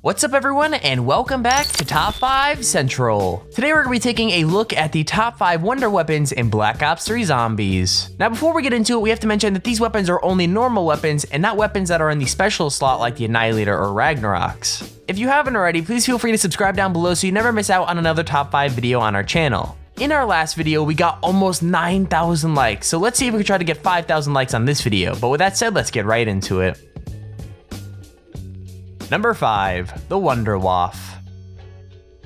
What's up everyone, and welcome back to Top 5 Central. Today we're going to be taking a look at the top 5 wonder weapons in Black Ops 3 Zombies. Now before we get into it, we have to mention that these weapons are only normal weapons and not weapons that are in the special slot like the Annihilator or Ragnarok's. If you haven't already, please feel free to subscribe down below so you never miss out on another top 5 video on our channel. In our last video, we got almost 9,000 likes, so let's see if we can try to get 5,000 likes on this video, but with that said, let's get right into it. Number 5, the Wunderwaffe.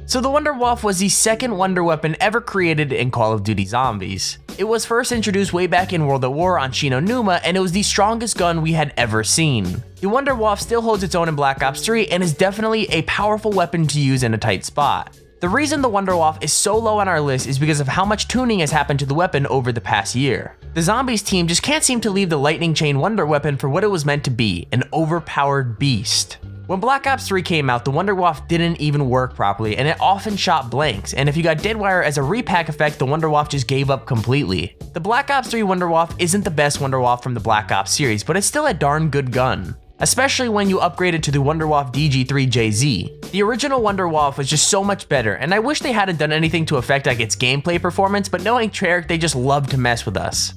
So the Wunderwaffe was the second wonder weapon ever created in Call of Duty Zombies. It was first introduced way back in World at War on Shino Numa, and it was the strongest gun we had ever seen. The Wunderwaffe still holds its own in Black Ops 3 and is definitely a powerful weapon to use in a tight spot. The reason the Wunderwaffe is so low on our list is because of how much tuning has happened to the weapon over the past year. The Zombies team just can't seem to leave the lightning chain wonder weapon for what it was meant to be, an overpowered beast. When Black Ops 3 came out, the Wunderwaffe didn't even work properly, and it often shot blanks, and if you got Deadwire as a repack effect, the Wunderwaffe just gave up completely. The Black Ops 3 Wunderwaffe isn't the best Wunderwaffe from the Black Ops series, but it's still a darn good gun. Especially when you upgrade it to the Wunderwaffe DG3JZ. The original Wunderwaffe was just so much better, and I wish they hadn't done anything to affect like its gameplay performance, but knowing Treyarch, they just love to mess with us.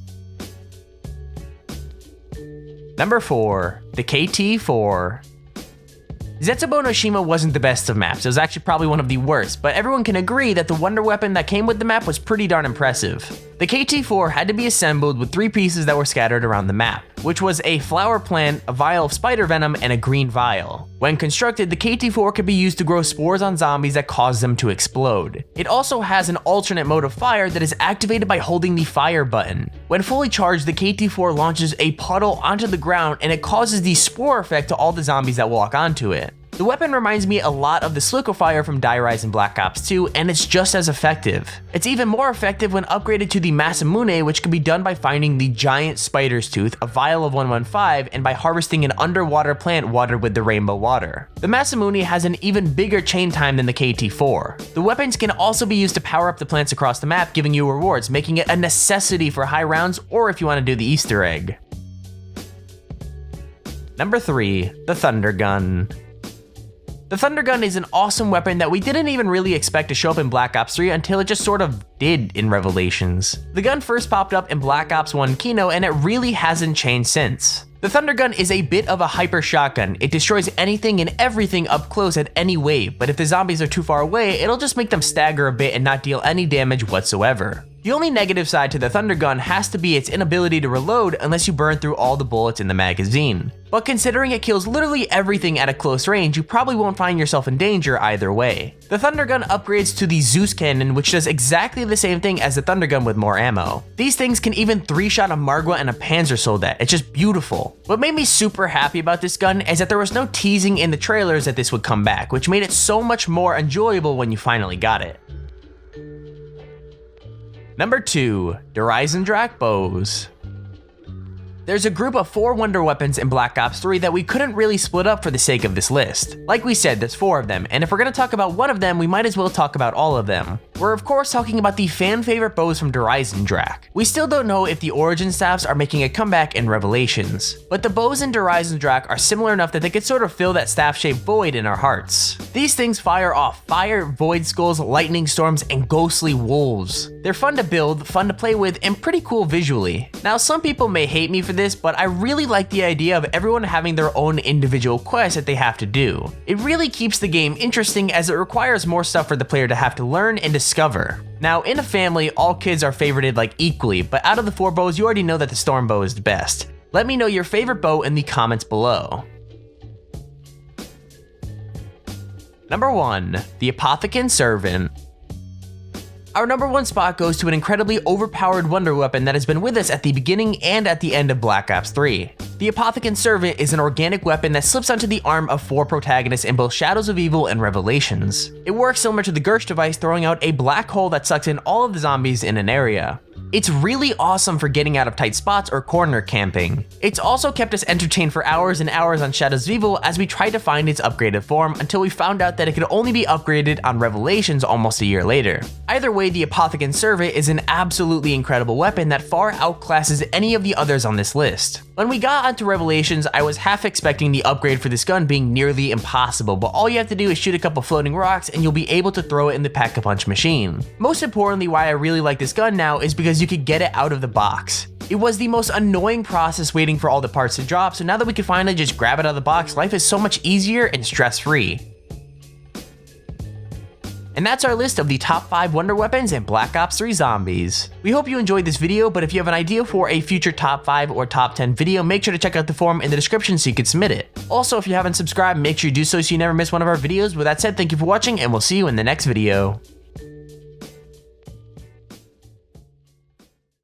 Number 4, the KT-4. Zetsubo no Shima wasn't the best of maps, it was actually probably one of the worst, but everyone can agree that the wonder weapon that came with the map was pretty darn impressive. The KT-4 had to be assembled with 3 pieces that were scattered around the map, which was a flower plant, a vial of spider venom, and a green vial. When constructed, the KT-4 could be used to grow spores on zombies that cause them to explode. It also has an alternate mode of fire that is activated by holding the fire button. When fully charged, the KT-4 launches a puddle onto the ground and it causes the spore effect to all the zombies that walk onto it. The weapon reminds me a lot of the Slickofire from Die Rise in Black Ops 2, and it's just as effective. It's even more effective when upgraded to the Masamune, which can be done by finding the giant spider's tooth, a vial of 115, and by harvesting an underwater plant watered with the rainbow water. The Masamune has an even bigger chain time than the KT-4. The weapons can also be used to power up the plants across the map, giving you rewards, making it a necessity for high rounds or if you want to do the Easter egg. Number 3, the Thunder Gun. The Thunder Gun is an awesome weapon that we didn't even really expect to show up in Black Ops 3 until it just sort of did in Revelations. The gun first popped up in Black Ops 1 Kino and it really hasn't changed since. The Thunder Gun is a bit of a hyper shotgun. It destroys anything and everything up close at any wave, but if the zombies are too far away, it'll just make them stagger a bit and not deal any damage whatsoever. The only negative side to the Thunder Gun has to be its inability to reload unless you burn through all the bullets in the magazine. But considering it kills literally everything at a close range, you probably won't find yourself in danger either way. The Thunder Gun upgrades to the Zeus Cannon, which does exactly the same thing as the Thunder Gun with more ammo. These things can even 3-shot a Margwa and a Panzer Soldat, it's just beautiful. What made me super happy about this gun is that there was no teasing in the trailers that this would come back, which made it so much more enjoyable when you finally got it. Number 2, the Eisendrache bows. There's a group of 4 wonder weapons in Black Ops 3 that we couldn't really split up for the sake of this list. Like we said, there's 4 of them, and if we're gonna talk about one of them, we might as well talk about all of them. We're of course talking about the fan favorite bows from Der Eisendrache. We still don't know if the origin staffs are making a comeback in Revelations, but the bows in Der Eisendrache are similar enough that they could sort of fill that staff-shaped void in our hearts. These things fire off fire, void skulls, lightning storms, and ghostly wolves. They're fun to build, fun to play with, and pretty cool visually. Now some people may hate me for this, but I really like the idea of everyone having their own individual quest that they have to do. It really keeps the game interesting as it requires more stuff for the player to have to learn and discover. Now in a family, all kids are favorited like equally, but out of the 4 bows, you already know that the Storm Bow is the best. Let me know your favorite bow in the comments below. Number 1, the Apothic Servant. Our number 1 spot goes to an incredibly overpowered wonder weapon that has been with us at the beginning and at the end of Black Ops 3. The Apothic Servant is an organic weapon that slips onto the arm of 4 protagonists in both Shadows of Evil and Revelations. It works similar to the Gersh device, throwing out a black hole that sucks in all of the zombies in an area. It's really awesome for getting out of tight spots or corner camping. It's also kept us entertained for hours and hours on Shadows of Evil as we tried to find its upgraded form until we found out that it could only be upgraded on Revelations almost a year later. Either way, the Apothic Servant is an absolutely incredible weapon that far outclasses any of the others on this list. When we got onto Revelations, I was half expecting the upgrade for this gun being nearly impossible, but all you have to do is shoot a couple floating rocks and you'll be able to throw it in the Pack-a-Punch machine. Most importantly, why I really like this gun now is because you could get it out of the box. It was the most annoying process waiting for all the parts to drop, so now that we can finally just grab it out of the box, life is so much easier and stress-free. And that's our list of the top 5 wonder weapons in Black Ops 3 Zombies. We hope you enjoyed this video, but if you have an idea for a future top 5 or top 10 video, make sure to check out the forum in the description so you can submit it. Also, if you haven't subscribed, make sure you do so you never miss one of our videos. With that said, thank you for watching, and we'll see you in the next video.